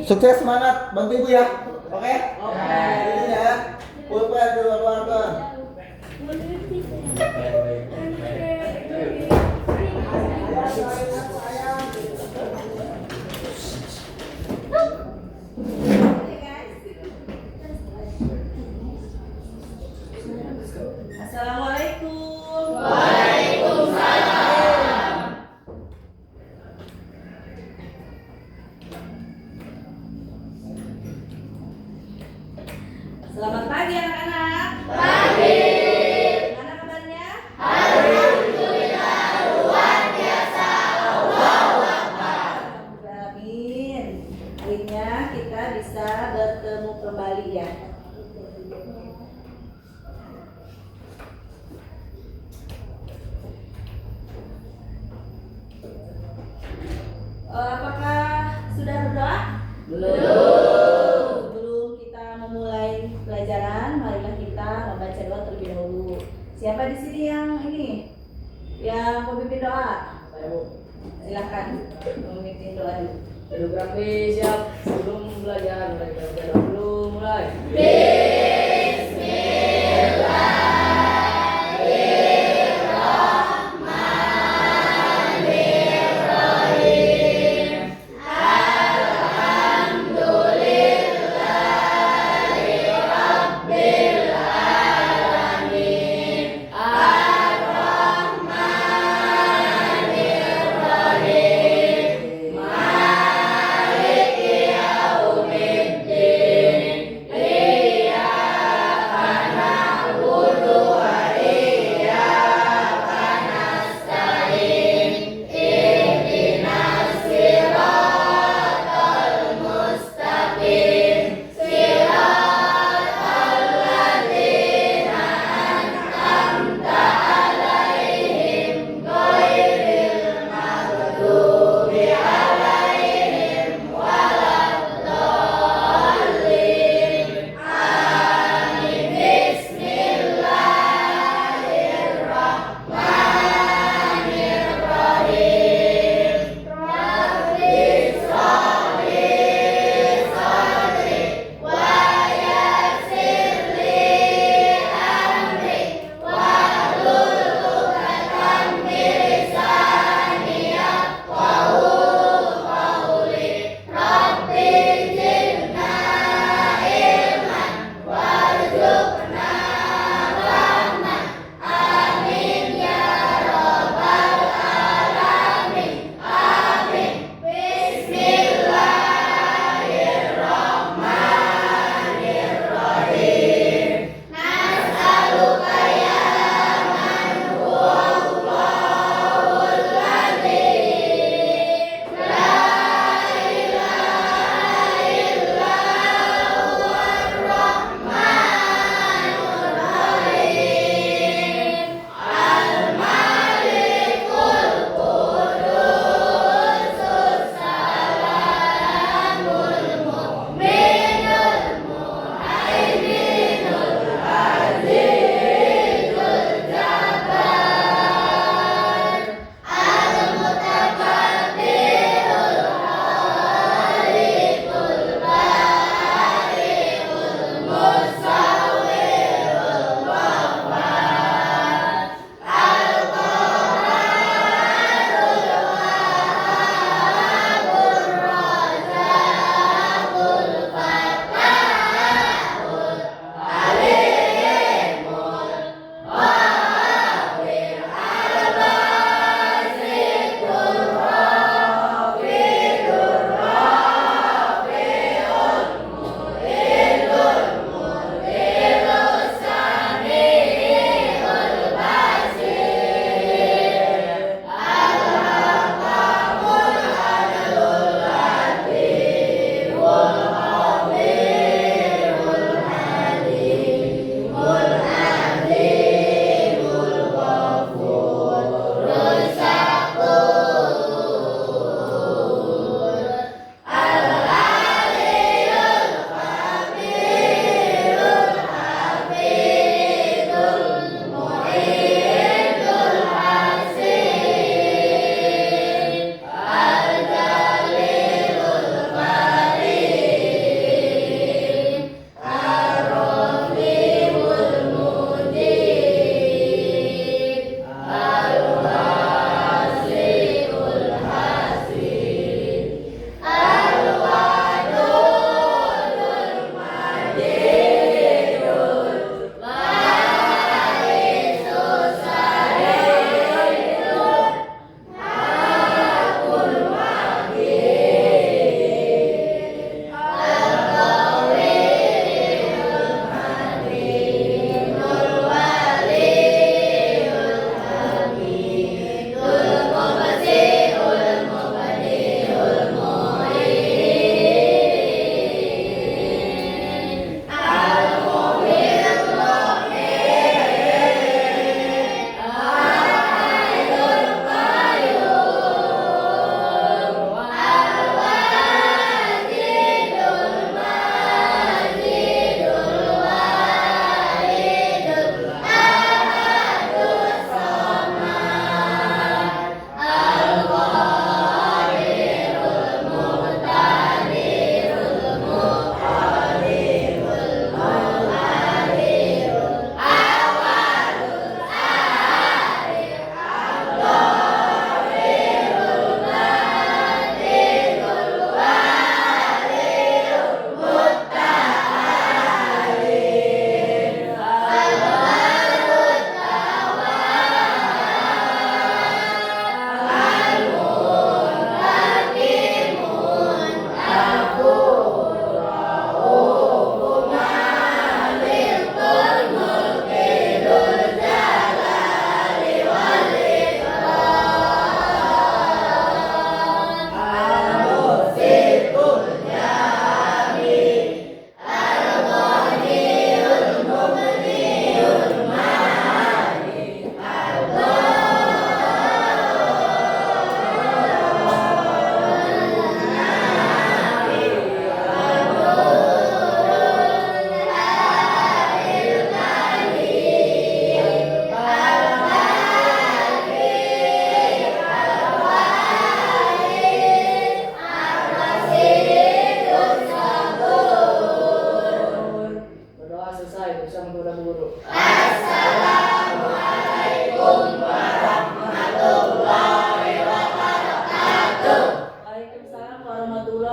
Sukses, semangat, bantu ibu ya. Oke? Oke. Ini ya. Pulpen keluarkan. Assalamualaikum. Selamat pagi anak-anak. Pagi. Gimana kabarnya? Alhamdulillah luar biasa. Allahu Akbar. Amin. Akhirnya kita bisa bertemu kembali ya. Apakah sudah berdoa? Belum. Sebelum kita memulai pelajaran, marilah kita membaca doa terlebih dahulu. Siapa di sini yang ini? Yang memimpin doa? Silakan memimpin doa dulu. Duduk rapi, siap. Sebelum belajar, belajar dulu mulai.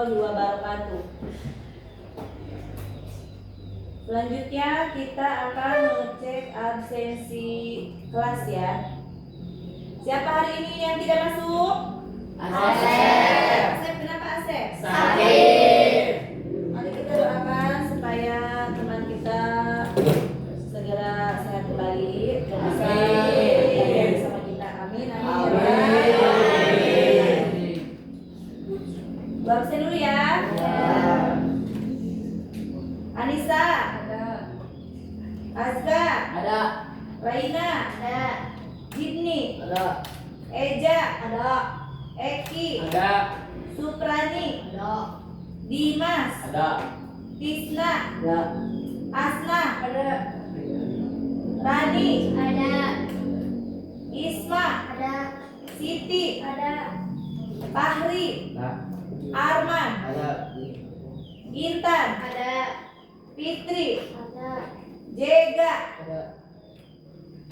warahmatullahi wabarakatuh. Selanjutnya kita akan mengecek absensi kelas ya. Siapa hari ini yang tidak masuk? Asep. Asep, kenapa Asep? Sakit. Mari kita doakan supaya teman kita segera sehat kembali dan bisa belajar bersama kita. Amin, amin. Gua absen dulu ya. Anissa, Ada. Azka, Ada. Raina, Ada. Jidni, Ada. Eja, ada, Eki, Ada. Suprani, Ada. Dimas, Ada. Tisna, Ada. Asna, Ada. Rani, Ada. Isma, Ada. Siti, Ada. Fahri, Ada. Arman, Ada. Intan, Ada. Fitri, Ada. Jega, Ada.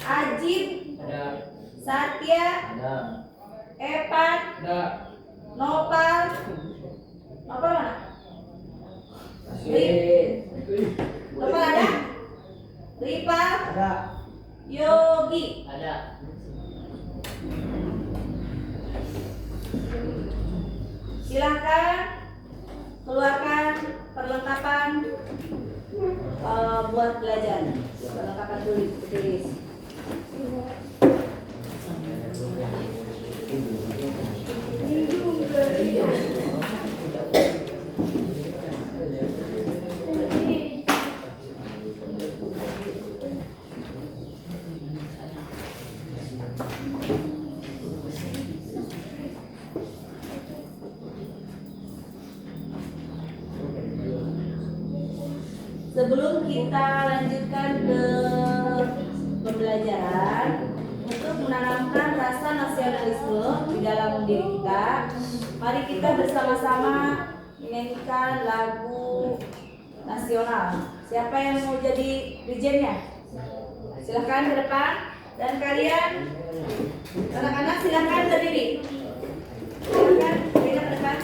Ajib, Ada. Satya, Ada. Epan, Ada. Nopal, Nopal mana? Sakit. Nopal ada? Ripa, Ada. Yogi. Ada. Silakan keluarkan perlengkapan buat belajar. Perlengkapan tulis. Sebelum kita lanjutkan ke pembelajaran, untuk menanamkan rasa nasionalisme di dalam diri kita, mari kita bersama-sama menyanyikan lagu nasional. Siapa yang mau jadi dirijennya? Silahkan ke depan. Dan kalian, anak-anak silahkan berdiri. Silahkan, Rina ke depan.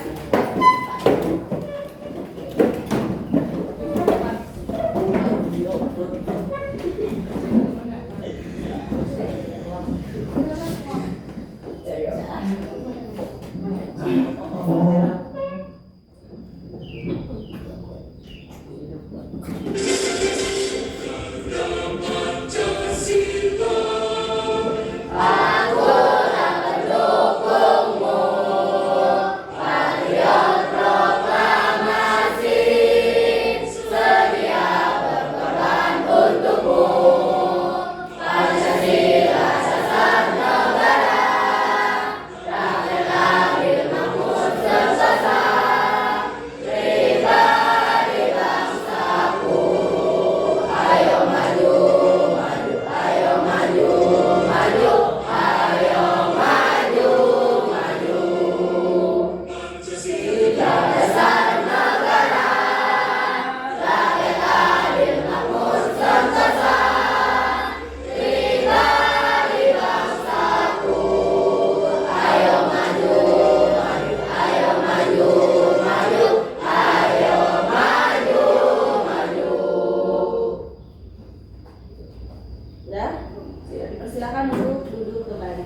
Silakan duduk kembali.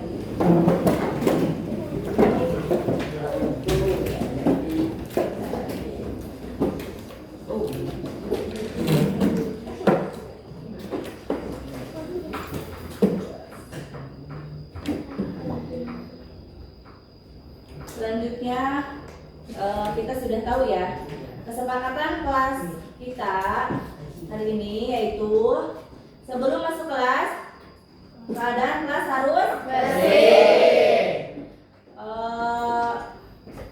Selanjutnya kita sudah tahu ya kesepakatan kelas kita hari ini, yaitu sebelum masuk kelas keadaan kelas harus bersih.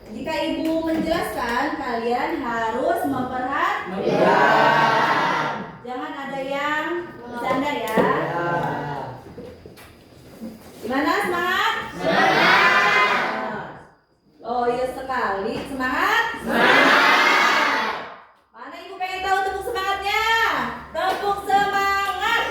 Jika ibu menjelaskan, kalian harus memperhatikan. Jangan ada yang bercanda ya. Gimana, semangat? Semangat. Oh iya sekali, semangat. Semangat. Mana ibu pengen tahu tepuk semangatnya? Tepuk semangat.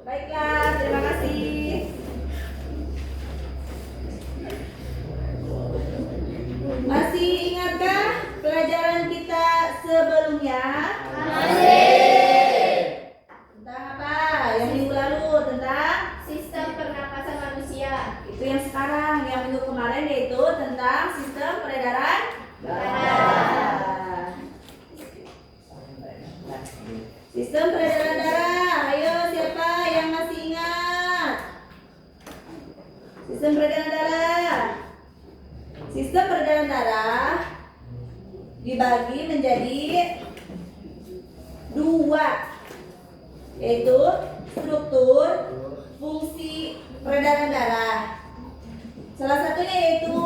Baiklah, terima kasih. tentang sistem peredaran darah. Sistem peredaran darah. Ayo siapa yang masih ingat? Sistem peredaran darah. Sistem peredaran darah dibagi menjadi dua, yaitu struktur fungsi peredaran darah. Salah satunya yaitu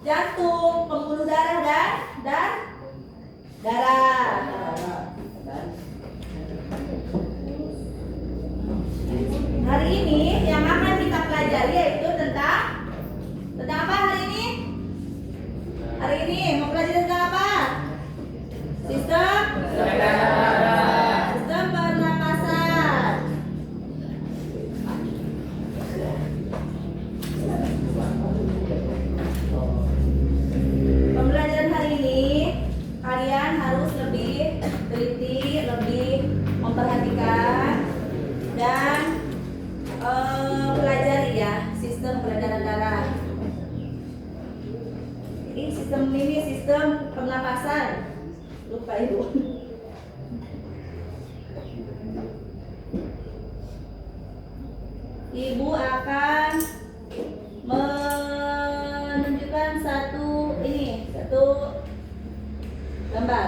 jantung, pembuluh darah dan darah. Hari ini yang akan kita pelajari yaitu tentang apa hari ini? Hari ini mau belajar tentang apa? Sistem pernapasan. Pembelajaran hari ini kalian harus lebih teliti, lebih memperhatikan dan pelajari ya sistem peredaran darah. Ini sistem pernapasan. Lupa ibu. Ibu akan menunjukkan satu gambar.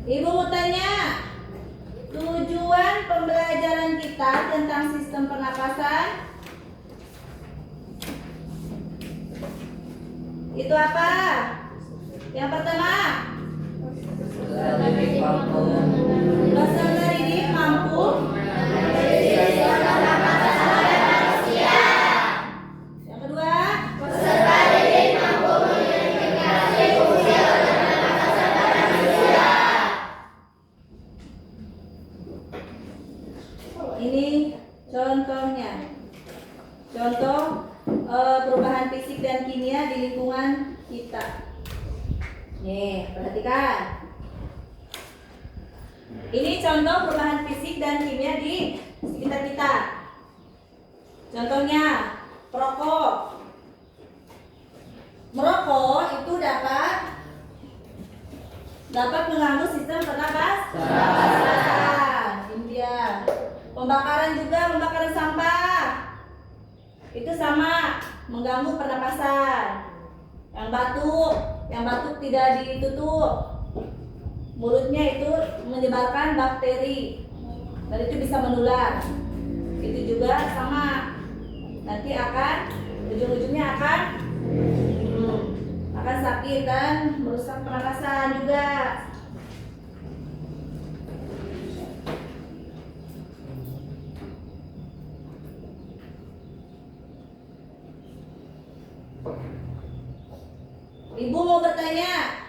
Ibu mau tanya, tujuan pembelajaran kita tentang sistem pernapasan itu apa? Yang pertama, peserta didik mampu yang kedua, peserta didik mampu mengidentifikasi fungsi organ pernapasan pada manusia. Ini contohnya, contoh perubahan fisik dan kimia di lingkungan kita. Nih, perhatikan. Ini contoh perubahan fisik dan kimia di sekitar kita. Contohnya, perokok. Merokok itu dapat mengganggu sistem pernapasan. Ini dia. Pembakaran juga, pembakaran sampah. Itu sama, mengganggu pernapasan. Yang batuk tidak ditutup, mulutnya itu menyebarkan bakteri dan itu bisa menular. Itu juga sama, nanti ujung-ujungnya akan sakit dan merusak pernapasan juga. Ibu mau bertanya,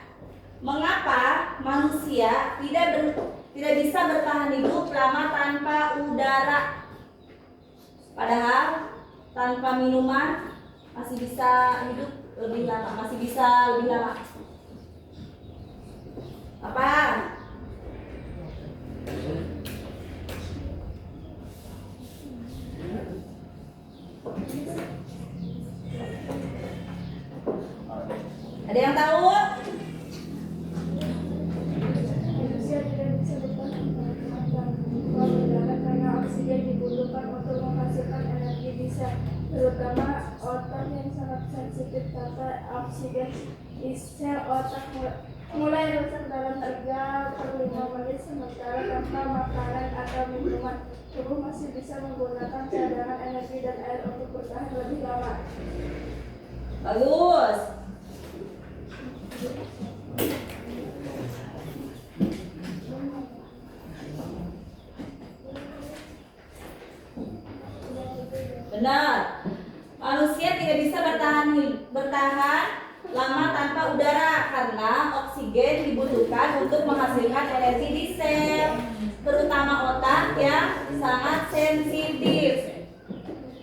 mengapa manusia tidak bisa bertahan hidup lama tanpa udara? Padahal tanpa minuman masih bisa hidup lebih lama, Apa? Ada yang tahu? Manusia tidak bisa bertahan tanpa udara karena oksigen dibutuhkan untuk menghasilkan energi bisa, terutama otak yang sangat sensitif tanpa oksigen. Sel otak mulai rusak dalam 3 per 5 menit, sementara tanpa makanan atau minuman tubuh masih bisa menggunakan cadangan energi dan air untuk bertahan lebih lama. Bagus. Benar. Manusia tidak bisa bertahan lama tanpa udara karena oksigen dibutuhkan untuk menghasilkan energi di sel, terutama otak yang sangat sensitif.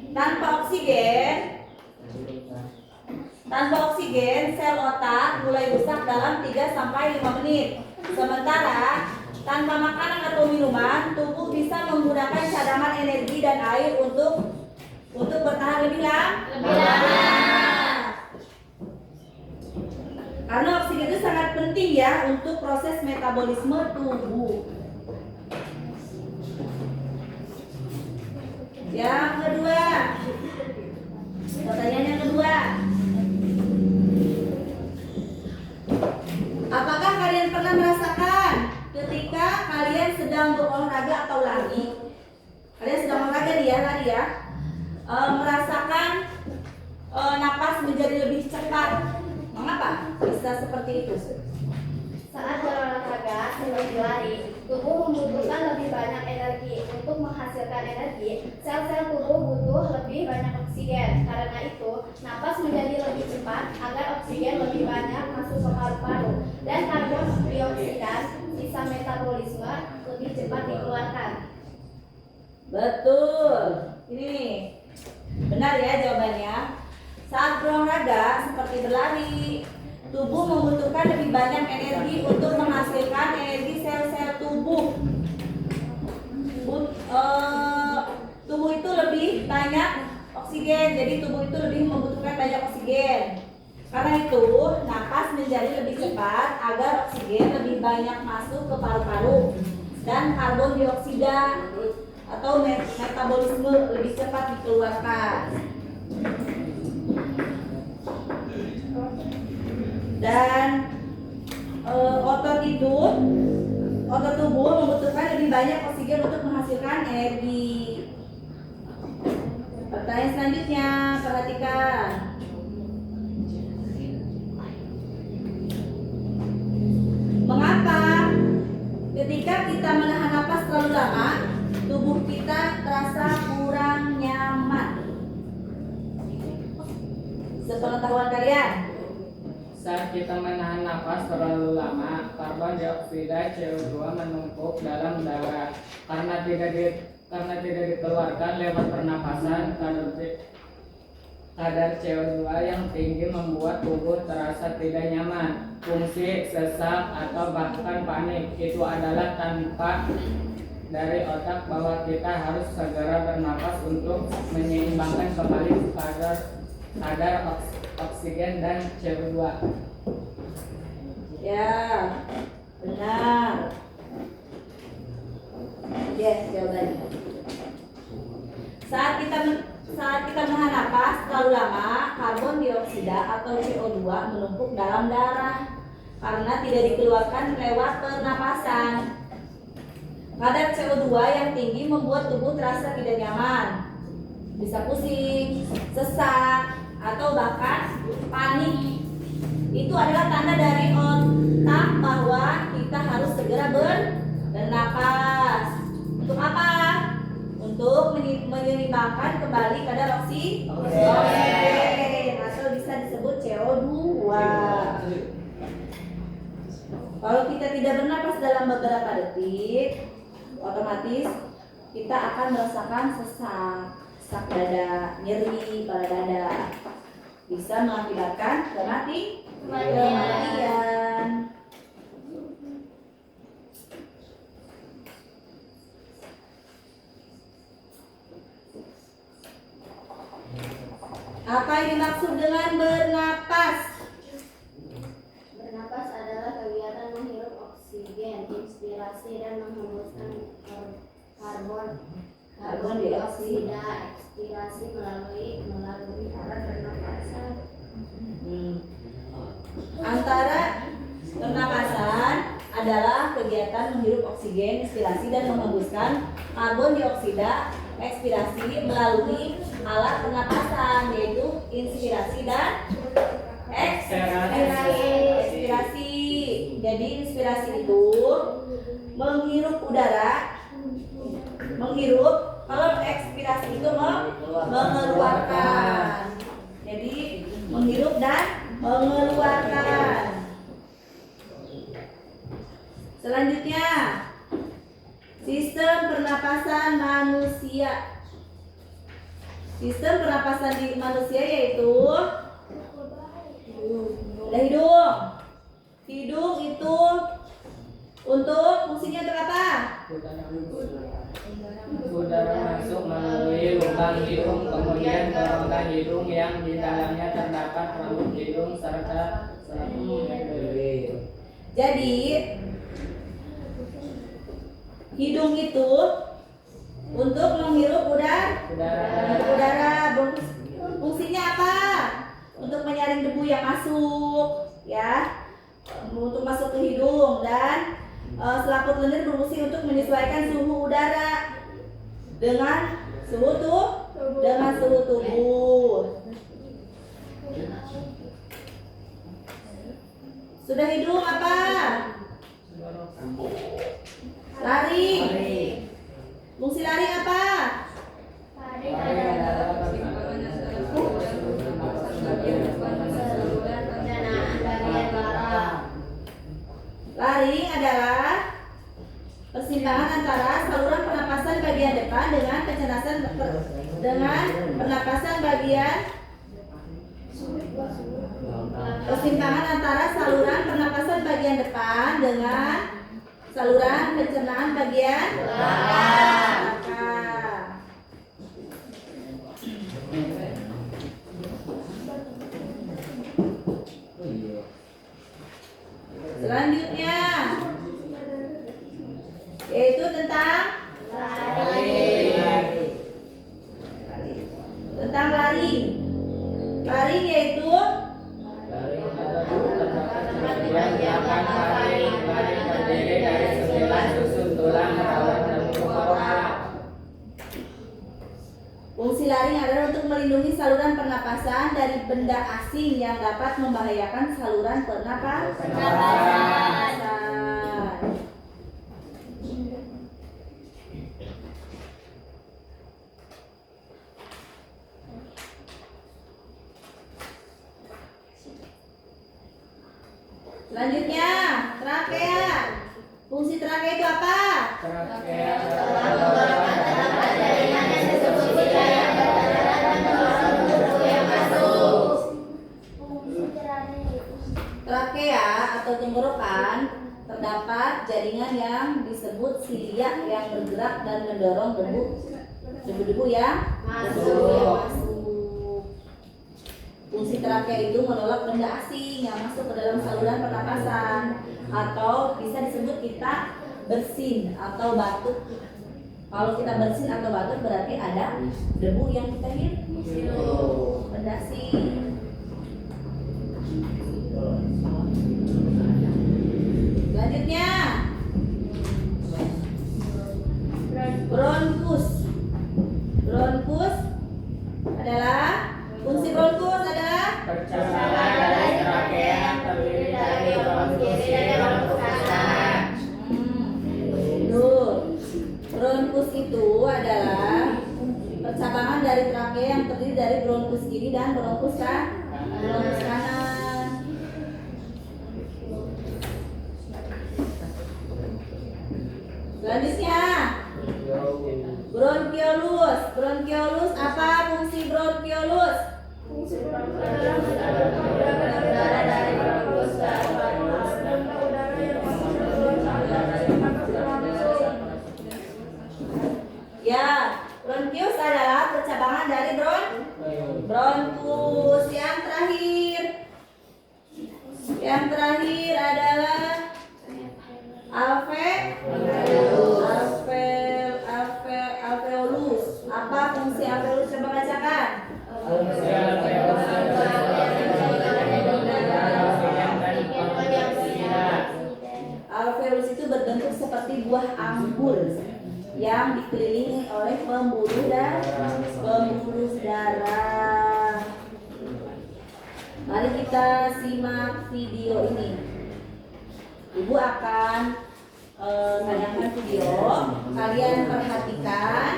Tanpa oksigen, Tanpa oksigen, sel otak mulai rusak dalam 3-5 menit. Sementara tanpa makanan atau minuman, tubuh bisa menggunakan cadangan energi dan air untuk bertahan lebih lama. Karena oksigen itu sangat penting ya untuk proses metabolisme tubuh. Yang kedua, pertanyaan yang kedua. Apakah kalian pernah merasakan ketika kalian sedang berolahraga atau lari? Kalian sedang olahraga lari ya. Merasakan napas menjadi lebih cepat. Mengapa bisa seperti itu? Saat berolahraga seperti lari, tubuh membutuhkan lebih banyak energi. Untuk menghasilkan energi, sel-sel tubuh butuh lebih banyak oksigen. Karena itu, napas menjadi lebih cepat agar oksigen lebih banyak masuk ke paru-paru dan karbon dioksida sisa metabolisme lebih cepat dikeluarkan. Betul. Ini nih. Benar ya jawabannya. Saat berolahraga seperti berlari, tubuh membutuhkan lebih banyak energi untuk menghasilkan energi sel-sel tubuh. Tubuh itu lebih banyak oksigen, jadi tubuh itu lebih membutuhkan banyak oksigen. Karena itu, napas menjadi lebih cepat agar oksigen lebih banyak masuk ke paru-paru dan karbon dioksida atau metabolisme lebih cepat dikeluarkan. Dan otot tubuh membutuhkan lebih banyak oksigen untuk menghasilkan energi. Pertanyaan selanjutnya, perhatikan. Mengapa ketika kita menahan napas terlalu lama, tubuh kita terasa kurang nyaman? Sepengetahuan kalian. Saat kita menahan napas terlalu lama, karbon dioksida CO2 menumpuk dalam darah. Karena tidak dikeluarkan lewat pernapasan, kadar CO2 yang tinggi membuat tubuh terasa tidak nyaman, fungsi, sesak, atau bahkan panik. Itu adalah tanda dari otak bahwa kita harus segera bernapas untuk menyeimbangkan kembali kadar oksigen dan CO2. Ya, benar. Yes, jawabannya. Saat kita menahan napas terlalu lama, karbon dioksida atau CO2 menumpuk dalam darah karena tidak dikeluarkan lewat pernapasan. Kadar CO2 yang tinggi membuat tubuh terasa tidak nyaman, bisa pusing, sesak, atau bahkan panik. Itu adalah tanda dari otak bahwa kita harus segera bernapas. Untuk apa? Untuk menyeimbangkan kembali kadar oksigen atau bisa disebut CO2. Kalau kita tidak bernapas dalam beberapa detik, otomatis kita akan merasakan sesak dada, nyeri pada dada, bisa mengakibatkan kematian. Apa yang dimaksud dengan bernapas? Bernapas adalah kegiatan menghirup oksigen, inspirasi dan menghembuskan karbon dioksida, ekspirasi melalui alat pernapasan. Antara pernapasan adalah kegiatan menghirup oksigen, inspirasi dan menghembuskan karbon dioksida, ekspirasi melalui alat pernapasan, yaitu inspirasi dan ekspirasi. Jadi inspirasi itu menghirup udara, kalau ekspirasi itu mengeluarkan. Jadi menghirup dan mengeluarkan. Selanjutnya, sistem pernapasan manusia. Sistem pernapasan di manusia yaitu Ada hidung. Hidung itu untuk fungsinya untuk apa? Udara masuk melalui lubang hidung, kemudian ke rongga hidung yang di dalamnya terdapat rambut hidung serta selaput. Jadi hidung itu untuk menghirup udara. Fungsinya apa? Untuk menyaring debu yang masuk, ya, untuk masuk ke hidung. Dan selaput lendir berfungsi untuk menyesuaikan suhu udara dengan suhu tubuh. Sudah hidung apa? Lari. Fungsi lari apa? Lari adalah persimpangan antara saluran pernapasan bagian depan dengan pernapasan bagian persimpangan antara saluran pernapasan bagian depan dengan saluran pencernaan bagian belakang. Selanjutnya yaitu tentang lari. Lari yaitu terdiri dari 9 susun tulang merawat dan otot. fungsi lari adalah untuk melindungi saluran pernapasan dari benda asing yang dapat membahayakan saluran pernapasan. Selanjutnya, trakea. Fungsi trakea itu apa? Trakea atau tenggorokan terdapat jaringan yang disebut silia yang bergerak dan mendorong debu-debu yang masuk. Fungsi trakea itu menolak benda asing yang masuk ke dalam saluran pernapasan, atau bisa disebut kita bersin atau batuk. Kalau kita bersin atau batuk berarti ada debu yang kita hirup, benda asing. Selanjutnya, bronkus. Bronkus adalah fungsi bronkus adalah percakapan dari trakea yang terdiri dari bronkus kiri dan bronkus kanan. Bronkus itu adalah percabangan dari trakea yang terdiri dari bronkus kiri dan bronkus kanan. Selanjutnya, bronkiolus. Bronkiolus apa fungsi bronkiolus? Fungsi bronkus adalah menjalankan udara dari bronkus ke paru-paru dan udara yang masuk ke dalam saluran pernapasan berlangsung. Ya, bronkius adalah percabangan dari bronkus. Yang terakhir adalah alveolus. Apa fungsi alveolus? Coba bacakan. Alveolus itu berbentuk seperti buah anggur yang dikelilingi oleh pembuluh darah. Mari kita simak video ini. Ibu akan tayangkan video. Kalian perhatikan.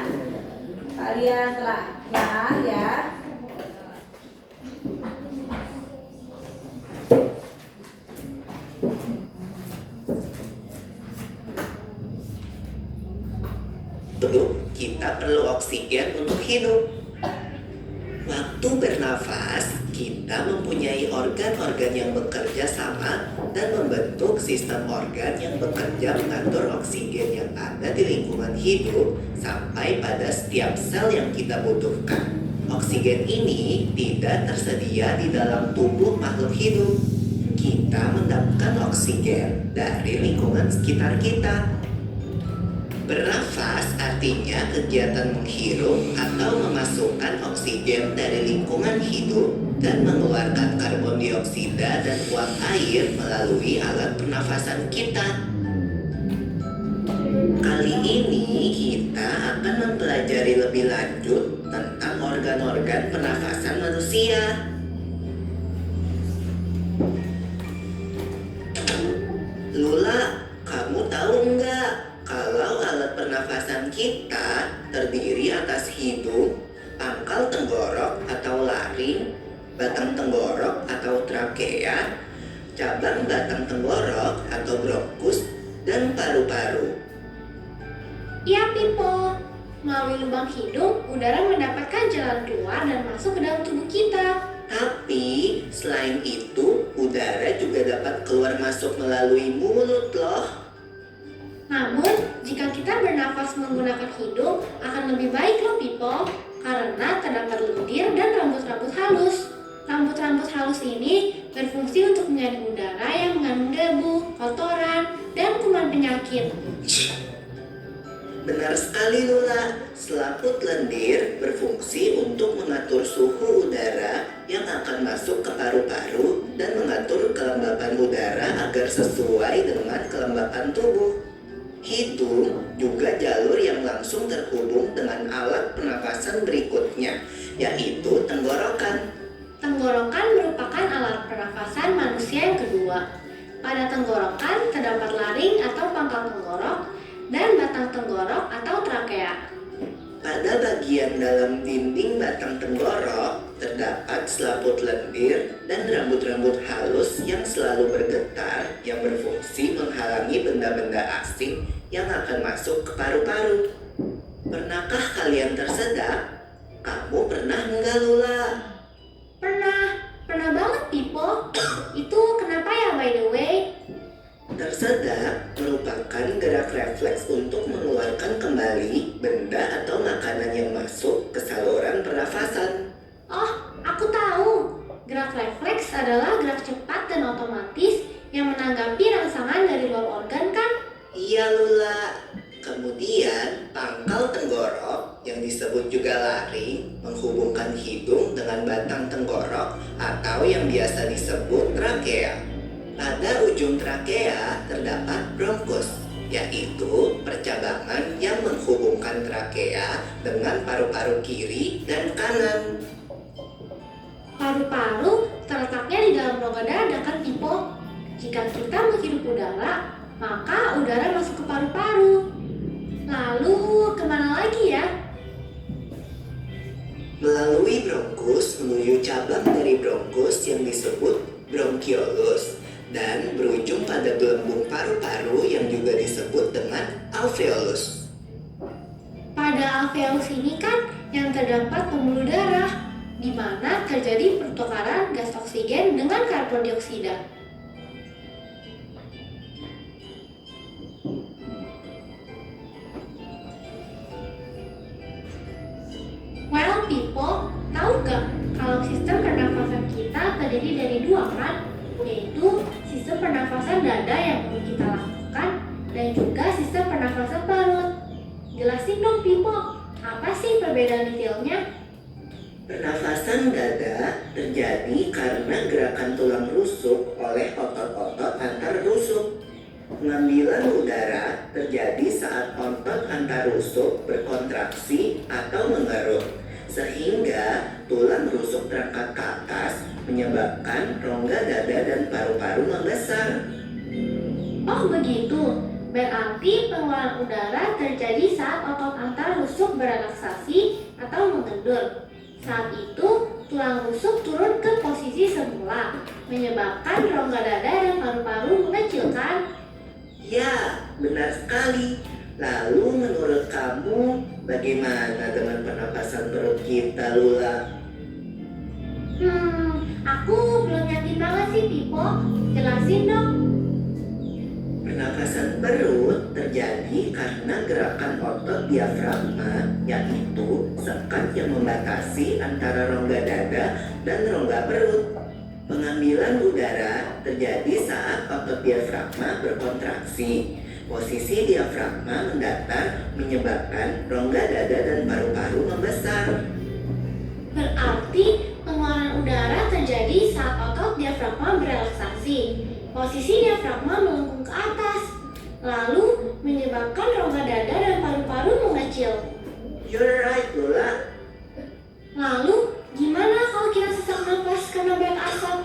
Kalian telah ya. Kita perlu oksigen untuk hidup. Waktu bernafas, kita mempunyai organ-organ yang bekerja sama dan membentuk sistem organ yang bekerja mengatur oksigen yang ada di lingkungan hidup sampai pada setiap sel yang kita butuhkan. Oksigen ini tidak tersedia di dalam tubuh makhluk hidup. Kita mendapatkan oksigen dari lingkungan sekitar kita. Bernafas artinya kegiatan menghirup atau memasukkan oksigen dari lingkungan hidup dan mengeluarkan karbon dioksida dan uap air melalui alat pernafasan kita. Kali ini kita akan mempelajari lebih lanjut tentang organ-organ pernafasan manusia. Lula, kamu tahu nggak kalau alat pernafasan kita terdiri atas hidung, pangkal tenggorok atau laring, batang tenggorok atau trakea, cabang batang tenggorok atau bronkus, dan paru-paru. Iya, Pipo. Melalui lubang hidung, udara mendapatkan jalan keluar dan masuk ke dalam tubuh kita. Tapi selain itu, udara juga dapat keluar masuk melalui mulut loh. Namun, jika kita bernafas menggunakan hidung, akan lebih baik loh, Pipo. Karena terdapat lendir dan rambut-rambut halus. Rambut-rambut halus ini berfungsi untuk menyaring udara yang mengandung debu, kotoran, dan kuman penyakit. Benar sekali Lula, selaput lendir berfungsi untuk mengatur suhu udara yang akan masuk ke paru-paru dan mengatur kelembapan udara agar sesuai dengan kelembapan tubuh. Hidung juga jalur yang langsung terhubung dengan alat pernafasan berikutnya, yaitu tenggorokan. Tenggorokan merupakan alat pernafasan manusia yang kedua. Pada tenggorokan terdapat laring atau pangkal tenggorok dan batang tenggorok atau trakea. Pada bagian dalam dinding batang tenggorok terdapat selaput lendir dan rambut-rambut halus yang selalu bergetar yang berfungsi menghalangi benda-benda asing yang akan masuk ke paru-paru. Pernahkah kalian tersedak? Kamu pernah nggak Lula? Pernah banget, Pipo. Itu kenapa ya, by the way? Tersedak merupakan gerak refleks untuk mengeluarkan kembali benda atau makanan yang masuk ke saluran pernafasan. Oh, aku tahu. Gerak refleks adalah gerak cepat dan otomatis yang menanggapi rangsangan dari luar organ, kan? Iya Lula. Kemudian pangkal tenggorok yang disebut juga laring menghubungkan hidung dengan batang tenggorok atau yang biasa disebut trakea. Pada ujung trakea terdapat bronkus, yaitu percabangan yang menghubungkan trakea dengan paru-paru kiri dan kanan. Paru-paru terletaknya di dalam rongga dada, kan, Pipo? Jika kita menghirup udara, maka udara masuk ke paru-paru. Lalu kemana lagi ya? Melalui bronkus menuju cabang dari bronkus yang disebut bronkiolus dan berujung pada gelembung paru-paru yang juga disebut dengan alveolus. Pada alveolus ini kan yang terdapat pembuluh darah, di mana terjadi pertukaran gas oksigen dengan karbon dioksida. Well, Pipo, tahu gak kalau sistem pernafasan kita terdiri dari dua, kan? Yaitu sistem pernafasan dada yang perlu kita lakukan dan juga sistem pernafasan perut. Jelasin dong, Pipo, apa sih perbedaan detailnya? Pernafasan dada terjadi karena gerakan tulang rusuk oleh otot-otot antar rusuk. Pengambilan udara terjadi saat otot antar rusuk berkontraksi atau mengerut, sehingga tulang rusuk terangkat ke atas menyebabkan rongga dada dan paru-paru membesar. Oh begitu, berarti pengeluaran udara terjadi saat otot antar rusuk berelaksasi atau mengendur. Saat itu, tulang rusuk turun ke posisi semula, menyebabkan rongga dada dan paru-paru mengecilkan. Ya, benar sekali. Lalu menurut kamu, bagaimana dengan pernapasan perut kita, Lula? Aku belum yakin banget sih, Pipo. Jelasin dong. Pernapasan perut terjadi karena gerakan otot diafragma, yaitu sekat yang membatasi antara rongga dada dan rongga perut. Pengambilan udara terjadi saat otot diafragma berkontraksi. Posisi diafragma mendatar menyebabkan rongga dada dan paru-paru membesar. Berarti pengeluaran udara terjadi saat otot diafragma berelaksasi. Posisi diafragma melengkung ke atas, lalu menyebabkan rongga dada dan paru-paru mengecil. You're right, Lola. Lalu, gimana kalau kita sesak napas karena banyak asap?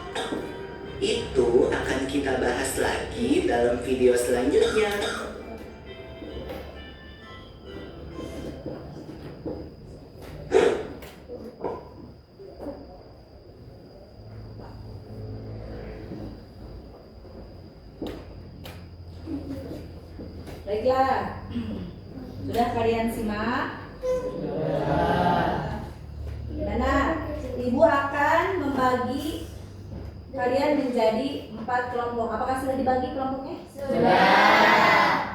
Itu akan kita bahas lagi dalam video selanjutnya. Baiklah, sudah kalian simak? Gimana? Ibu akan membagi kalian menjadi 4 kelompok. Apakah sudah dibagi kelompoknya? Sudah.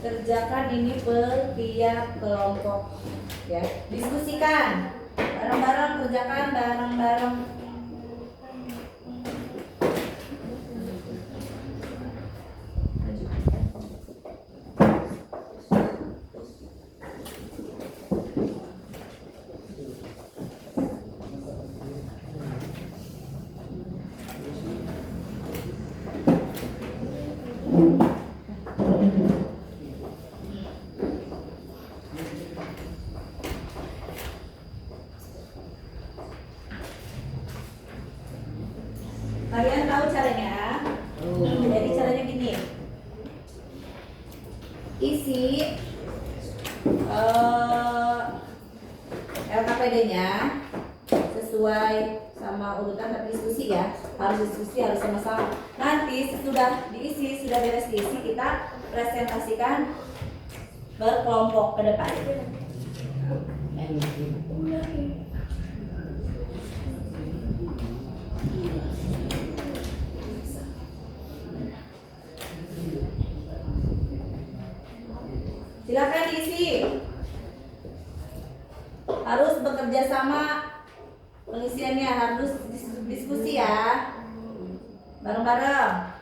Kerjakan ini per tiap kelompok, ya. Diskusikan bareng-bareng, kerjakan bareng-bareng. Kalian tahu caranya? Jadi caranya gini. Isi LKPD-nya sesuai sama urutan, tapi diskusi ya. Harus diskusi, harus sama-sama. Nanti sudah diisi, sudah beres diisi, kita presentasikan berkelompok ke depan. Silakan diisi. Harus bekerja sama, pengisiannya harus diskusi ya, bareng-bareng.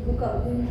Buka bukunya.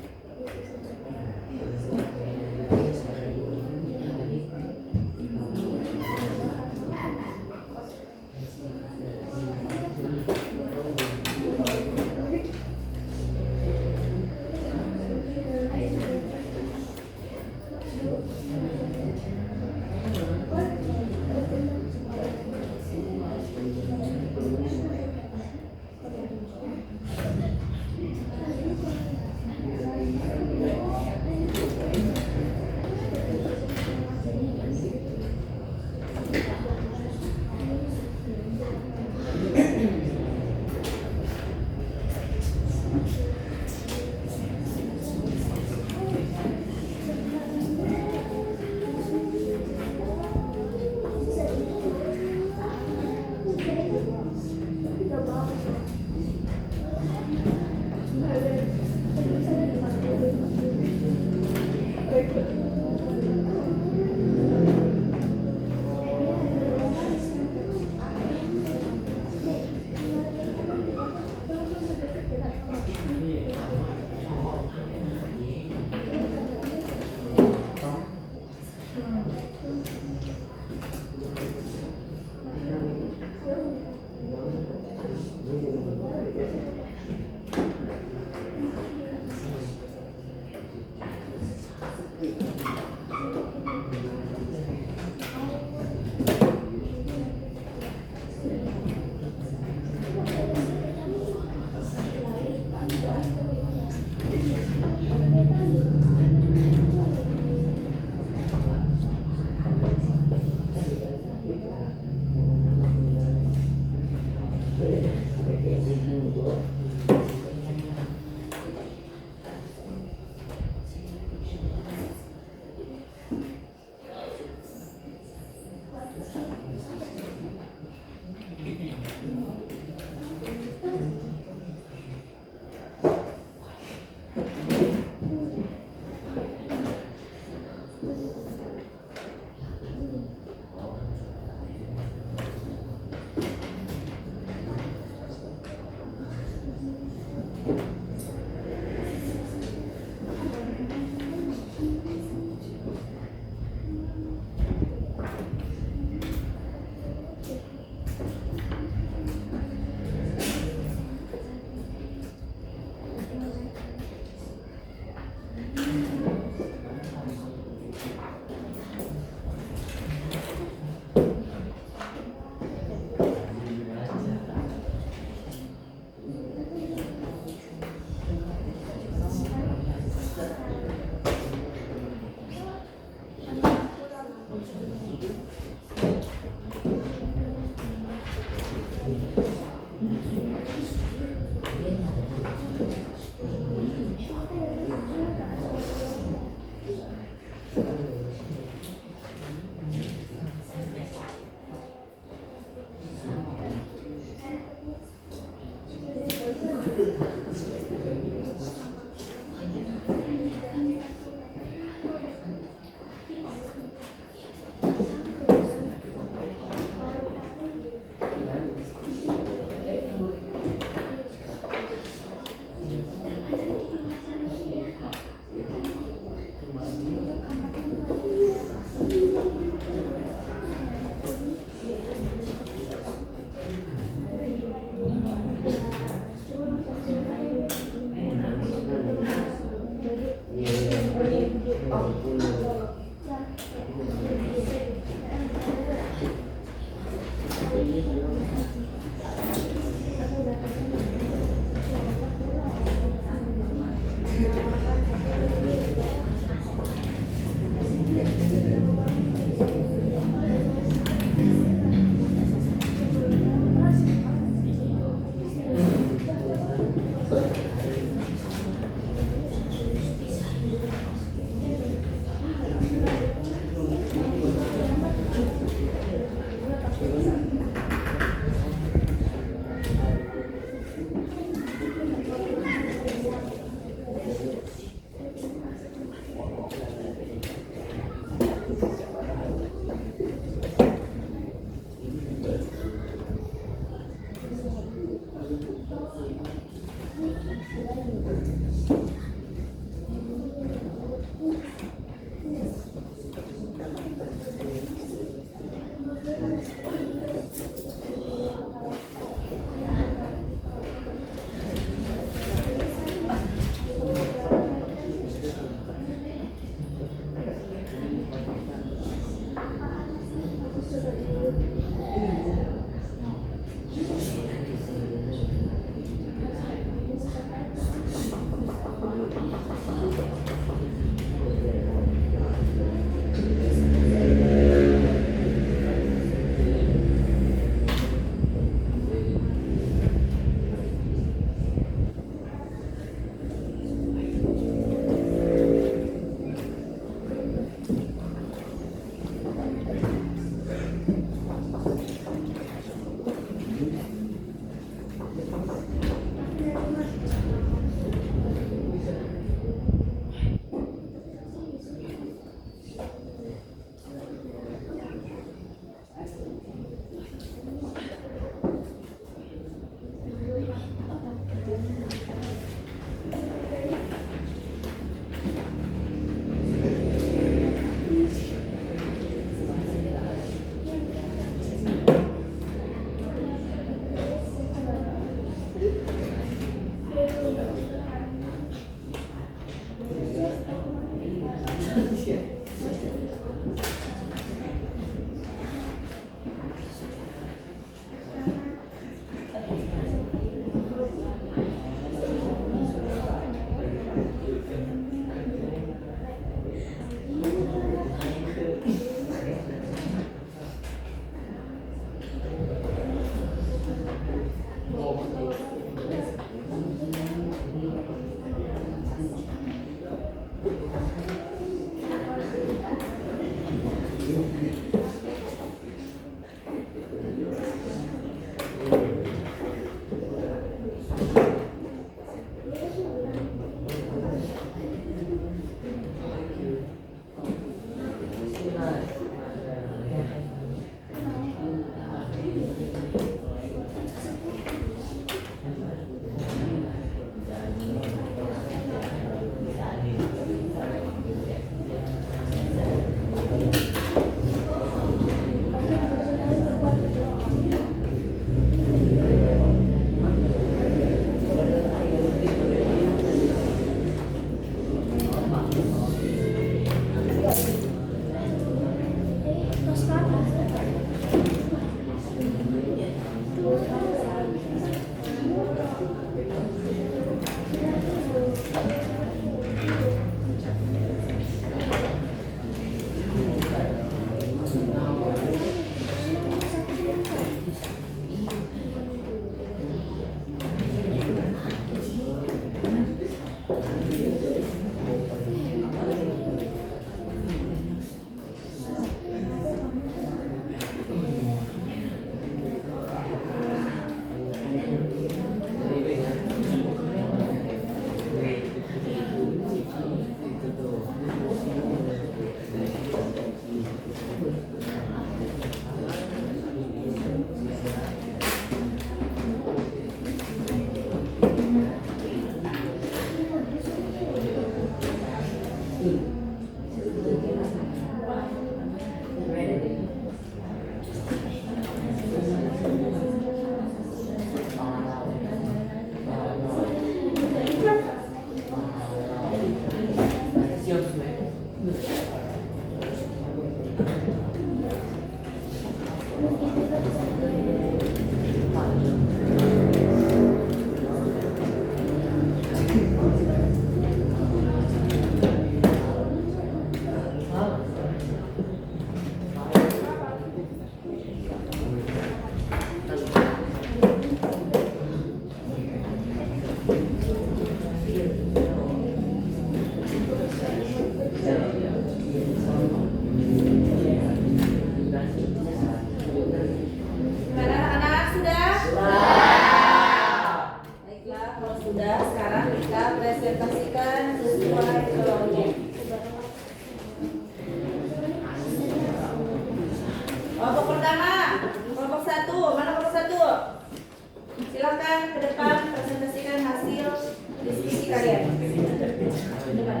ke depan presentasikan hasil diskusi kalian. Ke depan.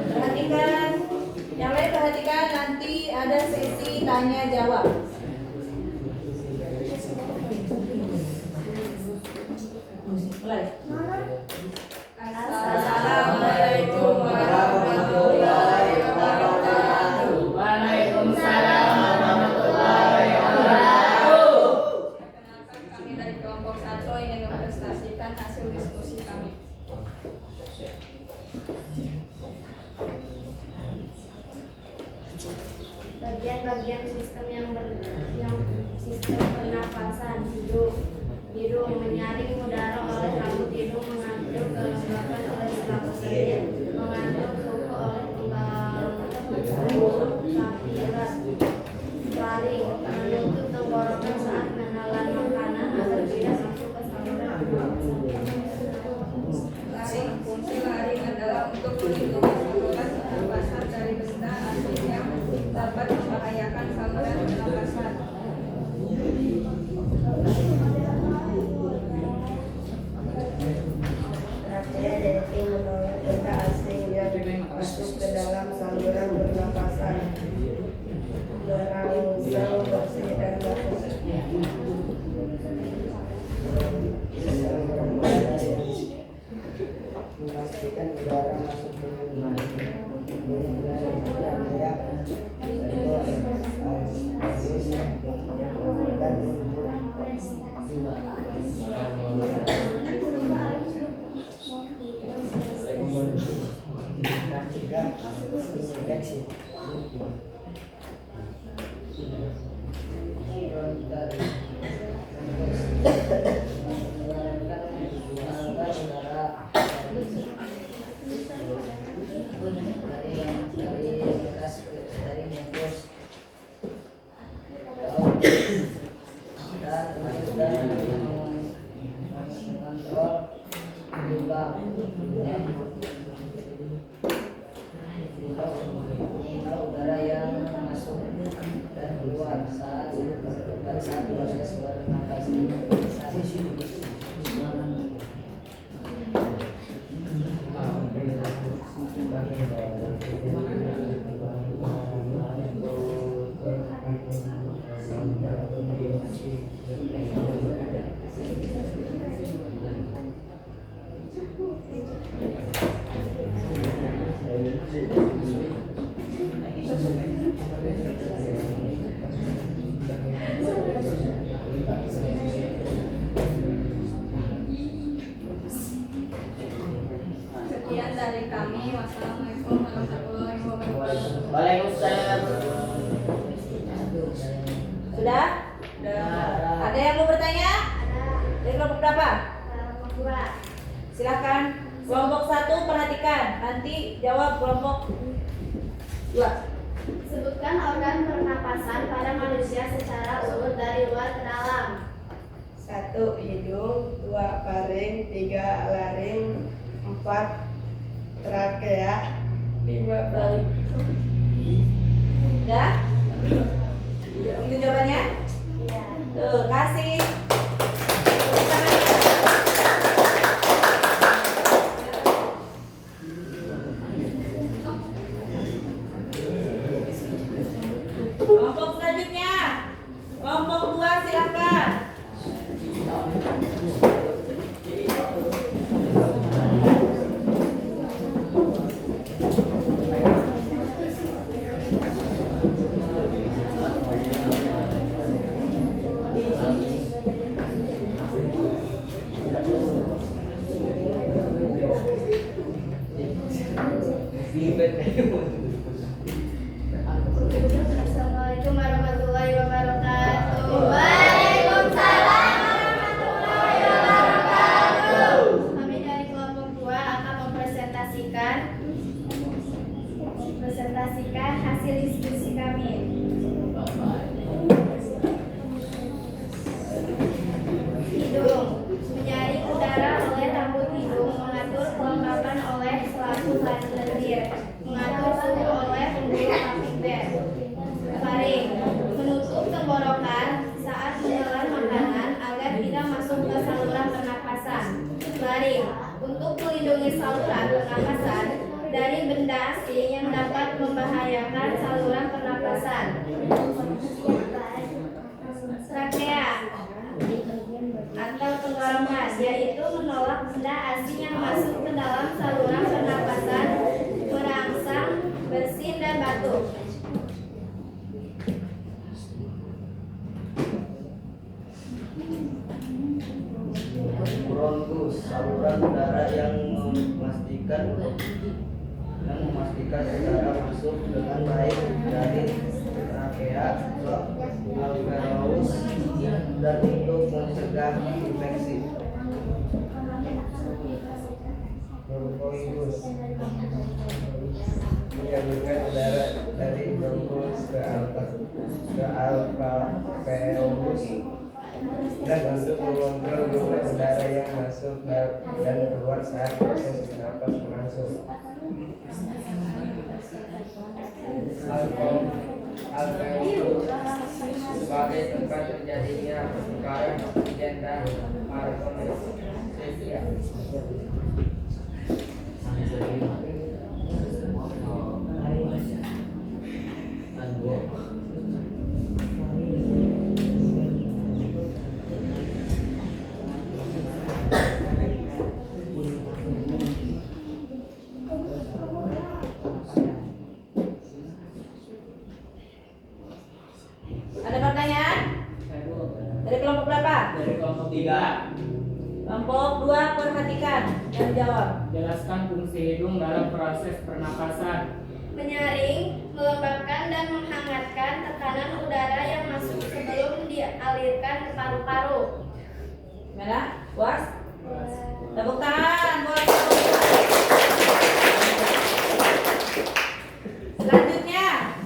Perhatikan, yang lain perhatikan, nanti ada sesi tanya jawab. Mulai. Assalamualaikum warahmatullahi wabarakatuh. Waalaikumsalam warahmatullahi wabarakatuh. Perkenalkan, kami dari kelompok 1 ingin mempresentasikan hasil diskusi kami. Bagian-bagian sistem yang sistem pernapasan hidung menyaring udara oleh rambut hidung, mengatur kelembapan oleh selaput lendir, mengatur suhu oleh papilas, laring menutup tenggorokan saat menelan makanan agar tidak masuk ke saluran Laring, fungsi laring adalah untuk melindungi saluran pernapasan dari benda asing yang dapat membahayakan saluran pernapasan. Trachea yaitu menolak benda asing yang masuk ke dalam saluran pernapasan. Merangsang bersih dan bagus. Memastikan udara masuk ke udara yang masuk dan keluar saat proses pernapasan. Sekian dari kami. Wassalamualaikum warahmatullahi wabarakatuh. Waalaikumsalam. Sudah? Ada yang mau bertanya? Dari kelompok berapa? dua. Silakan. Kelompok 1 perhatikan. Nanti jawab kelompok 2. Sebutkan organ pernapasan pada manusia secara urut dari luar ke dalam. 1 hidung, 2 faring, 3 laring, 4 trakea, 5 balik. Udah? Itu jawabannya? Iya. Tuh, kasih. Kelompok selanjutnya. Kelompok 2 silakan. Assalamualaikum warahmatullahi wabarakatuh. Waalaikumsalam warahmatullahi wabarakatuh. Kami dari kelompok 2 akan mempresentasikan hasil diskusi kami. Hidung menyaring udara oleh rambut hidung, mengatur kelembapan oleh selaput lendir, mengatur asing yang dapat membahayakan saluran pernapasan. Trakea atau tenggorokan, yaitu menolak benda asing yang masuk ke dalam saluran pernapasan, merangsang, bersin, dan batuk. Bronkus, saluran udara yang memastikan udara masuk dengan baik dari trakea ke alveolus dan untuk mencegah infeksi. Bronkoigus mengalirkan udara dari bronkus ke alveolus dan untuk mengontrol jumlah udara yang masuk dan keluar saat proses bernapas berlangsung. Alveolus sebagai tempat terjadinya pertukaran oksigen dan harmonisasi. Ada pertanyaan? Dari kelompok berapa? Dari kelompok 3. Kelompok 2 perhatikan dan jawab. Jelaskan fungsi hidung dalam proses pernapasan. Menyaring, melembabkan, dan menghangatkan tekanan udara yang masuk sebelum dialirkan ke paru-paru. Gimana? Puas? Tepuk tangan buat kelompok 2. Selanjutnya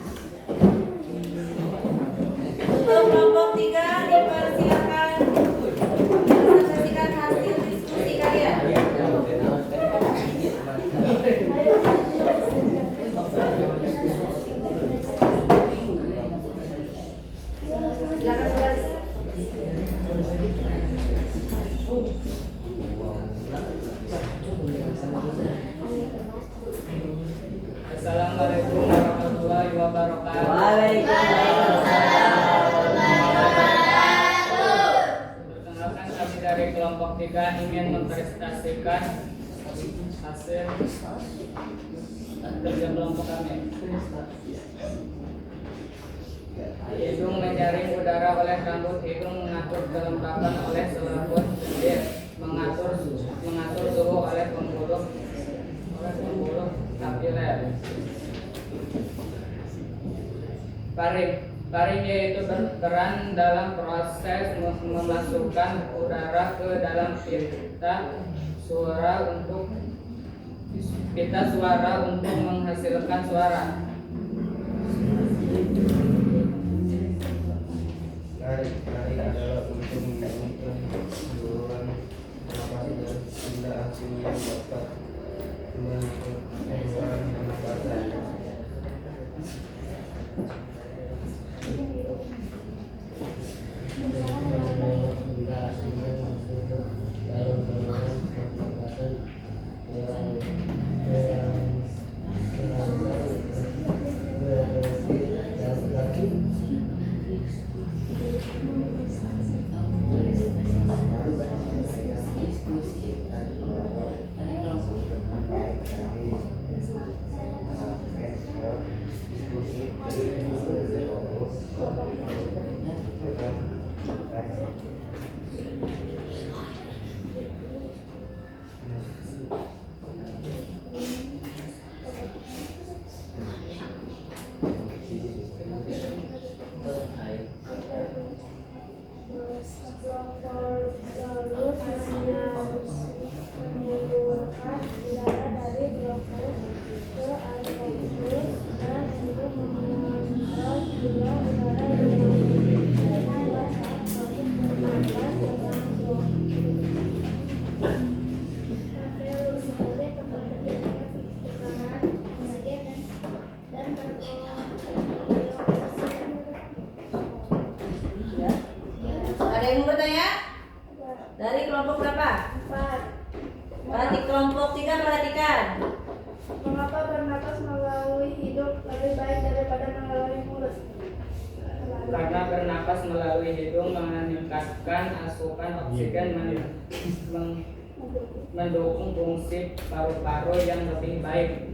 untuk kelompok 3 dipersilakan presentasikan hasil diskusi kalian. Silakan tulis. Assalamualaikum warahmatullahi wabarakatuh. Perkenalkan, kami dari kelompok 3 ingin mempresentasikan hasil kerja kelompok kami. Hidung menyaring udara oleh rambut hidung, mengatur kelembapan oleh selaput bibir, mengatur suhu oleh pembuluh kapiler. Paring yaitu berperan dalam proses memasukkan udara ke dalam pita suara untuk menghasilkan suara. Tarik adalah untuk menurunkan saluran pernapasan dan benda asing yang dapat masuk ke saluran pernapasan. Benda asing yang masuk ke dalam saluran pernapasan bernapas melalui hidung meningkatkan asupan oksigen, mendukung fungsi paru-paru yang lebih baik.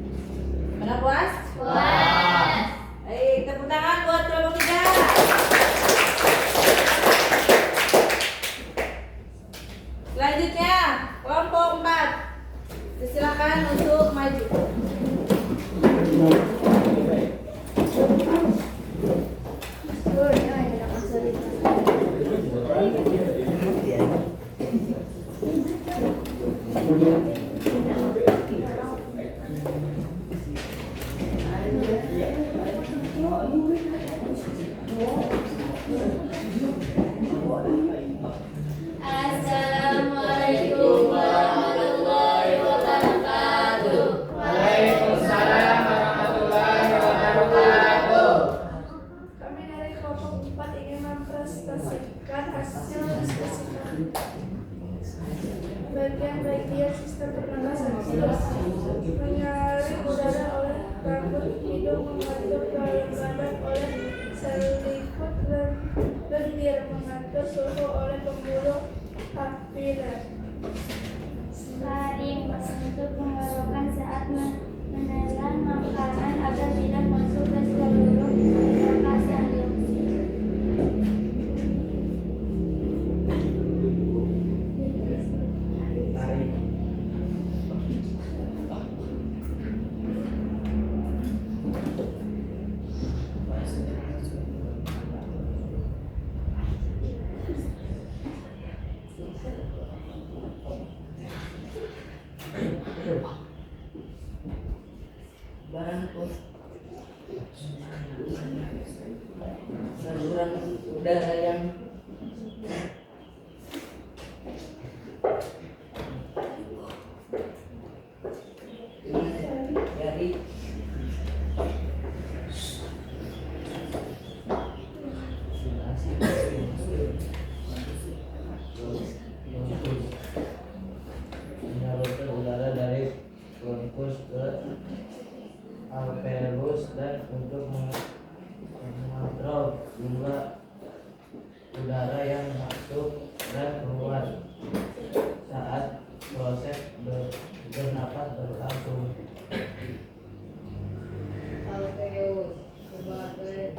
Mana puas? Puas. Baik, tepuk tangan buat kelompok 3. Selanjutnya kelompok 4. Silakan untuk maju. Assalamualaikum warahmatullahi wabarakatuh. Waalaikumsalam warahmatullahi wabarakatuh. Kami dari kelompok 4 ingin mempresentasikan hasil diskusi kami. Bagian sistem pernapasan mengalir udara oleh rambut hidung, mengatur kelembaban oleh selimut lendir, mengatur suhu oleh pembuluh papilar. Laring untuk mengeluarkan saat menelan makanan agar tidak masuk ke seluruh lapisan dioksin. Saluran udara yang dari menyalurkan udara dari bronkus ke alveolus dan untuk mengontrol jumlah udara yang masuk dan keluar saat proses bernapas berlangsung. Alveolus sebagai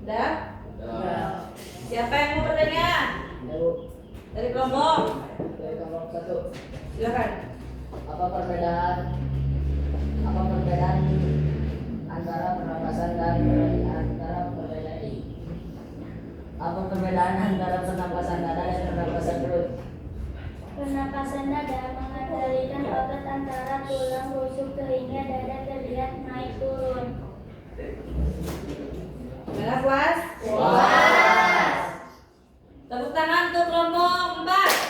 Udah? Siapa yang mau bertanya? Dari kelompok? dari kelompok 1. Silakan. Apa perbedaan antara pernapasan dan apa perbedaan antara pernapasan dada dan pernapasan perut? Pernapasan dada mengendalikan otot antara tulang rusuk sehingga dada terlihat naik turun. Mana puas? Puas. Tepuk tangan untuk kelompok 4.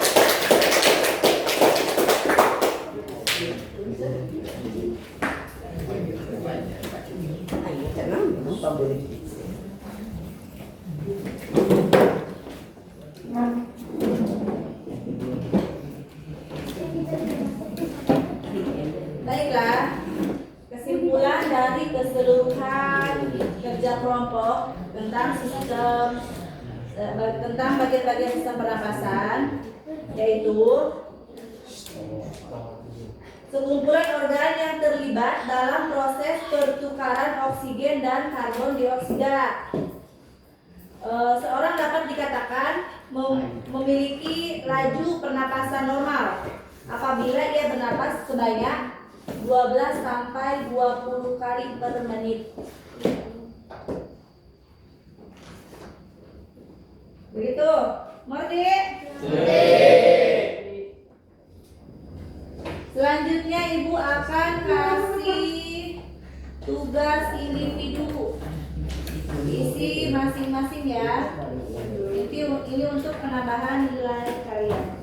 Baiklah, kesimpulan dari keseluruhan kerja kelompok tentang tentang bagian-bagian sistem pernapasan, yaitu sekumpulan organ yang terlibat dalam proses pertukaran oksigen dan karbon dioksida. Seorang dapat dikatakan memiliki laju pernapasan normal apabila ia bernapas sebanyak 12 sampai 20 kali per menit. Begitu, ngerti? Selanjutnya ibu akan kasih tugas individu. Isi masing-masing ya. Ini untuk penambahan nilai kalian.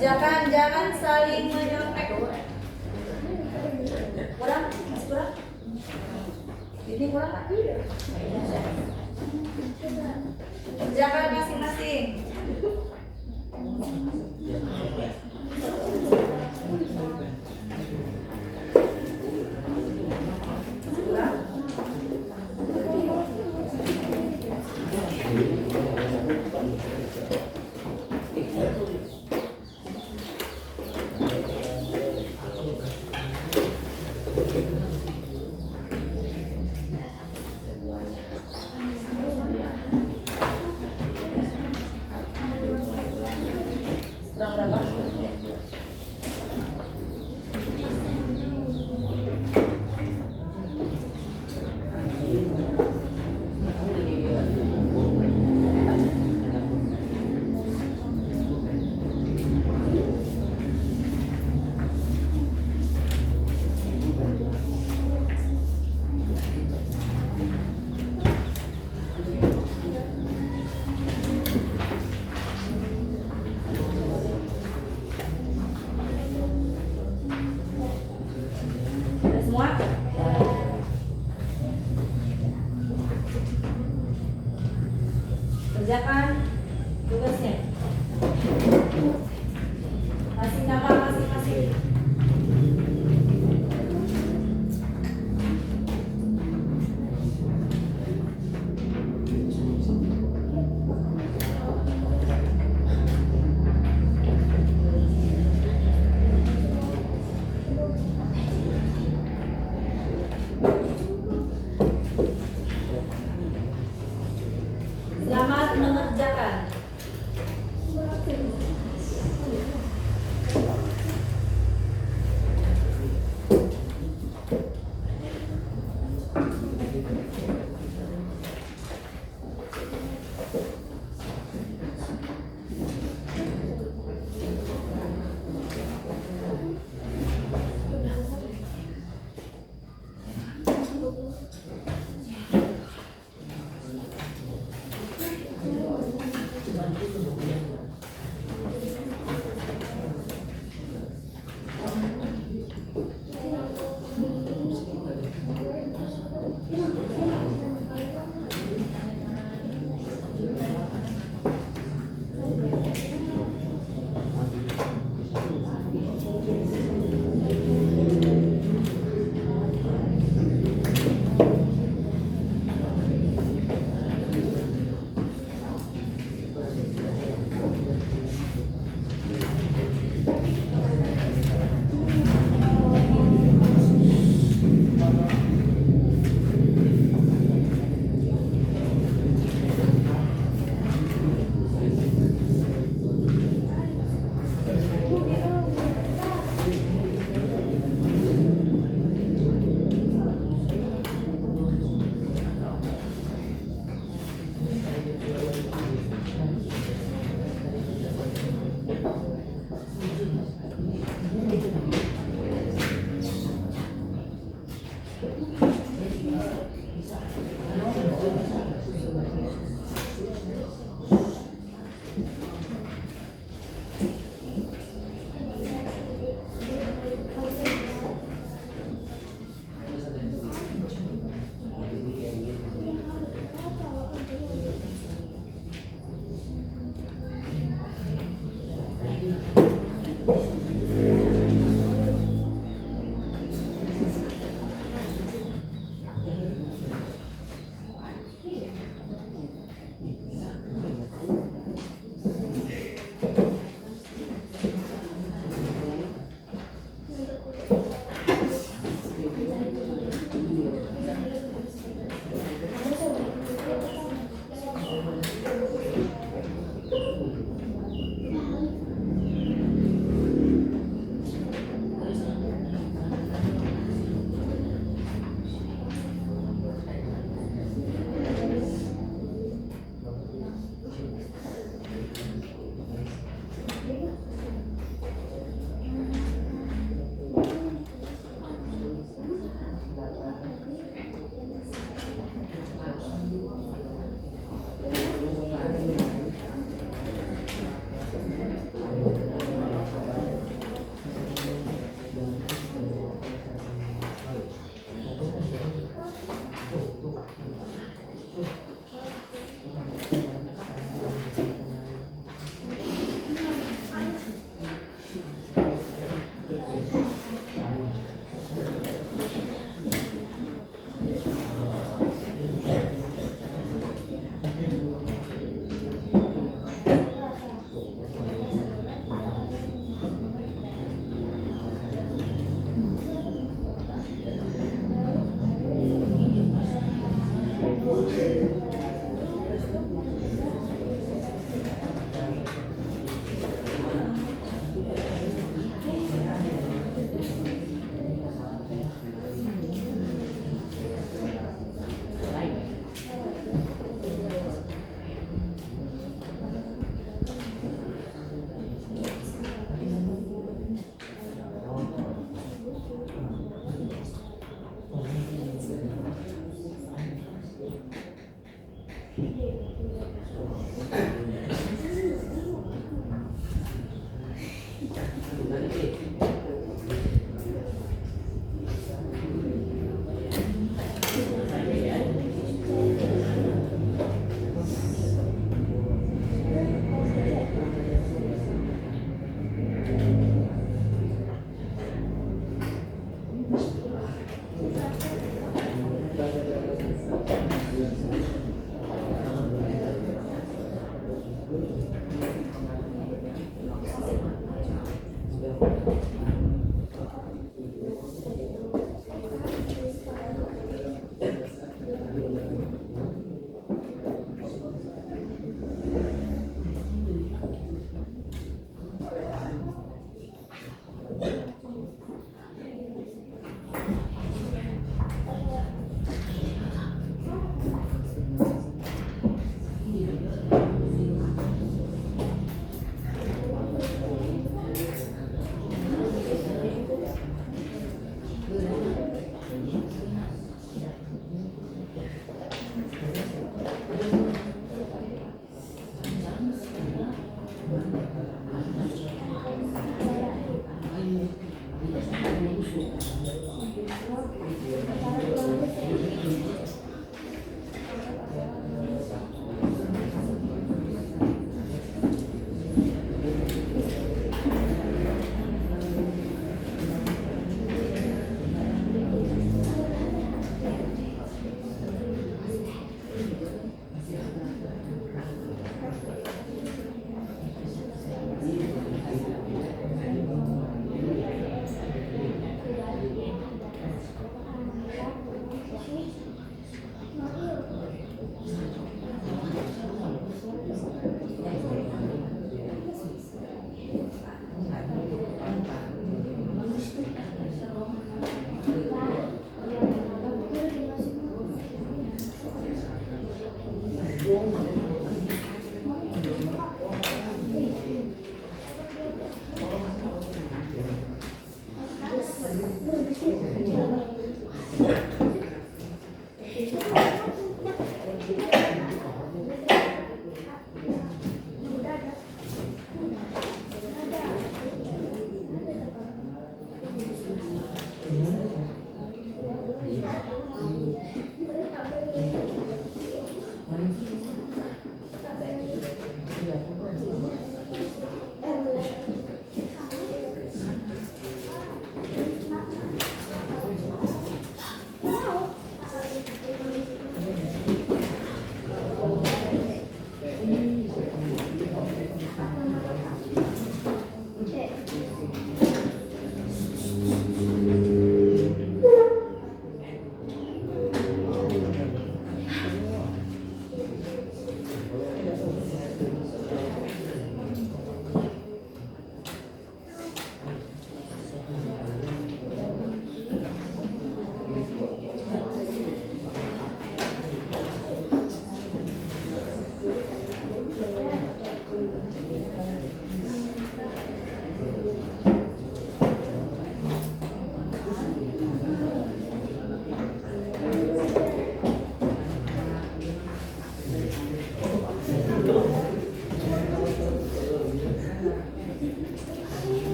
Kerjakan, jangan saling menyontek. Kurang? Masih kurang? Ini kurang tak? Kerjakan masing-masing. Kurang? Kurang berapa? Udah semua? Kerjakan tugasnya. Kasih nama masing-masing. Selamat mengerjakan.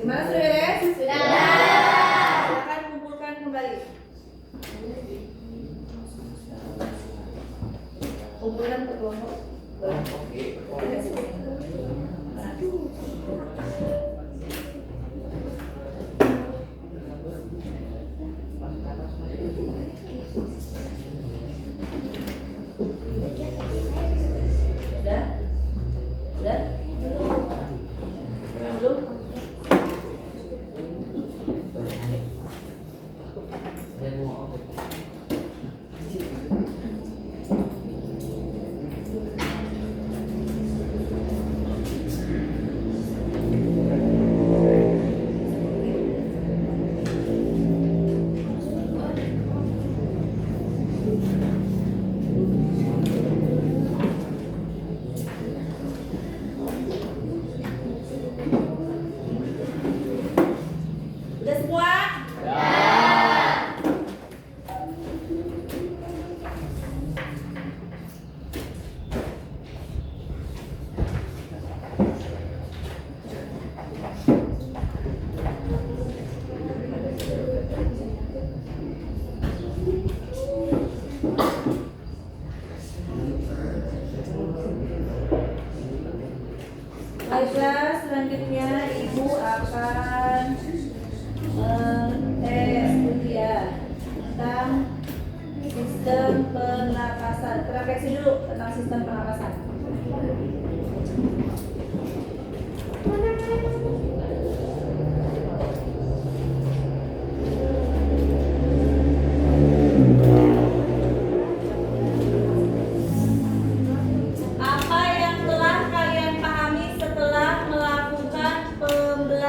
Gimana, sudah beres? Sudah. Silakan kumpulkan kembali. Kumpulkan ke kelompok. Sudah? Sudah? Belum? Udah semua? Baiklah, selanjutnya Ibu akan tes ujian tentang sistem pernapasan. Refleksi dulu tentang sistem pernapasan. Apa yang telah kalian pahami setelah melakukan pembelajaran?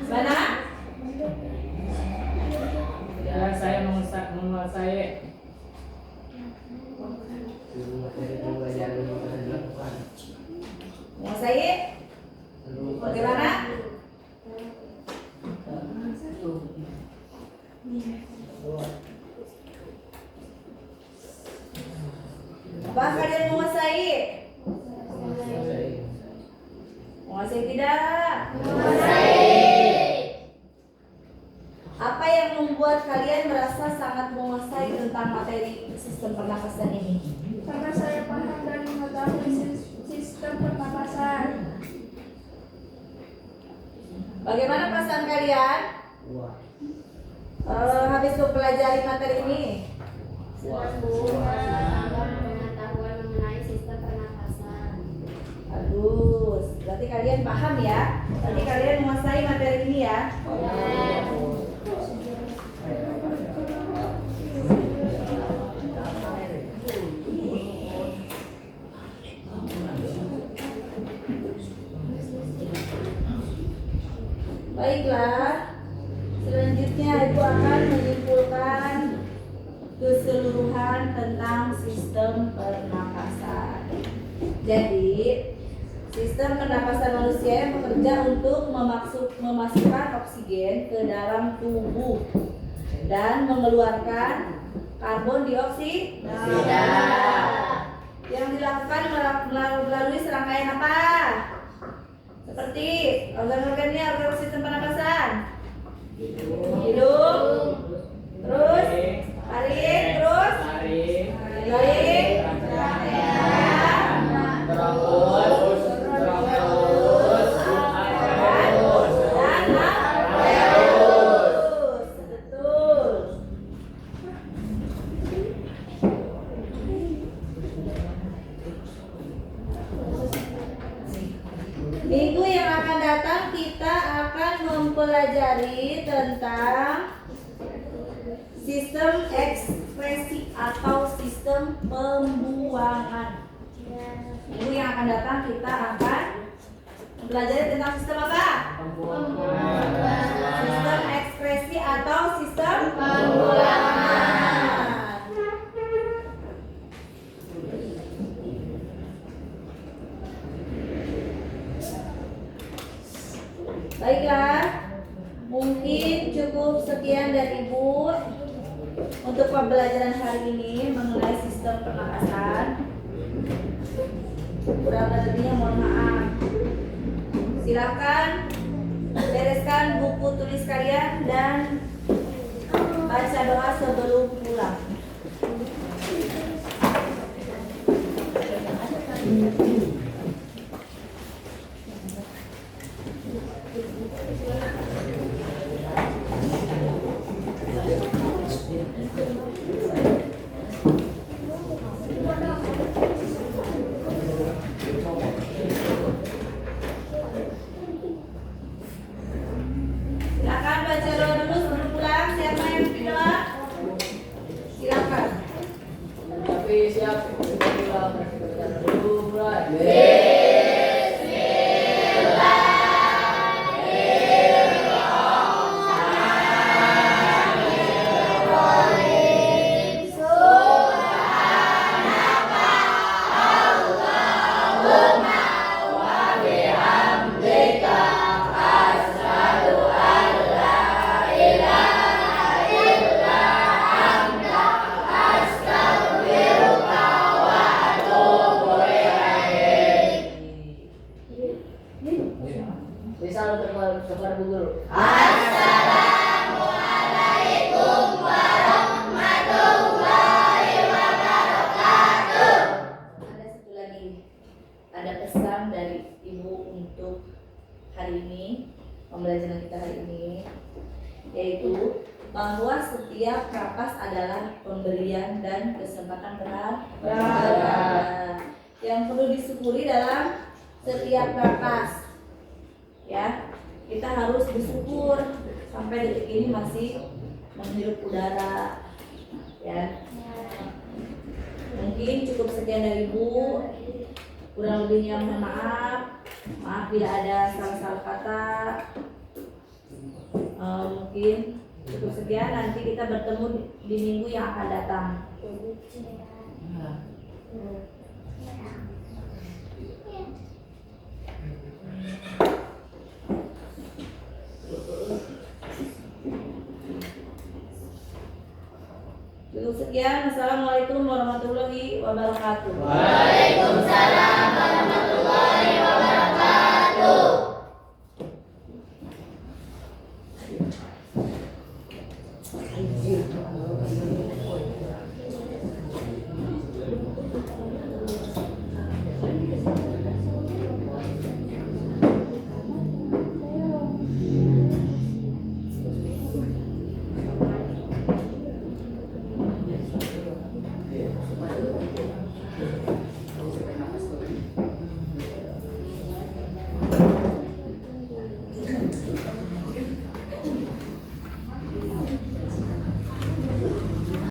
Mana? Ya, saya menguasai. Menguasai? Bagaimana? Apa kalian menguasai? Menguasai tidak? Apa yang membuat kalian merasa sangat menguasai tentang materi sistem pernapasan ini? Karena saya paham dan mengetahui sistem pernapasan. Bagaimana perasaan kalian? Habis mempelajari materi ini? Pengetahuan mengenai sistem pernapasan. Bagus. Berarti kalian paham ya? Berarti kalian menguasai materi ini ya? Baiklah, selanjutnya Ibu akan menyimpulkan keseluruhan tentang sistem pernapasan. Jadi, sistem pernapasan manusia yang bekerja untuk memasukkan oksigen ke dalam tubuh dan mengeluarkan karbon dioksida yang dilakukan melalui serangkaian apa? Seperti organ-organnya, organ sistem pernapasan. Hidung, terus tarik, terus tarik, betul. Minggu yang akan datang kita akan mempelajari tentang sistem ekskresi atau sistem pembuangan. Minggu yang akan datang kita akan mempelajari tentang sistem apa? Sistem ekskresi atau sistem pembuangan. Baiklah, mungkin cukup sekian dari Ibu untuk pembelajaran hari ini mengenai sistem pernapasan. Kurang lebihnya mohon maaf. Silakan bereskan buku tulis kalian dan baca doa sebelum pulang. Silakan baca doa dulu sebelum pulang. Siapa yang berdoa? Silakan. Tapi siap dulu mulai. Bisa kepada Bu Guru. Ada satu lagi, ada pesan dari Ibu untuk hari ini, pembelajaran kita hari ini, yaitu bahwa setiap napas adalah pemberian dan kesempatan berharga yang perlu disyukuri dalam setiap napas. Ya, kita harus bersyukur sampai detik ini masih menghirup udara. Ya, mungkin cukup sekian dari Ibu, kurang lebihnya mohon maaf. Maaf bila ada salah-salah kata. Mungkin cukup sekian, nanti kita bertemu di minggu yang akan datang. Cukup sekian. Assalamualaikum warahmatullahi wabarakatuh. Waalaikumsalam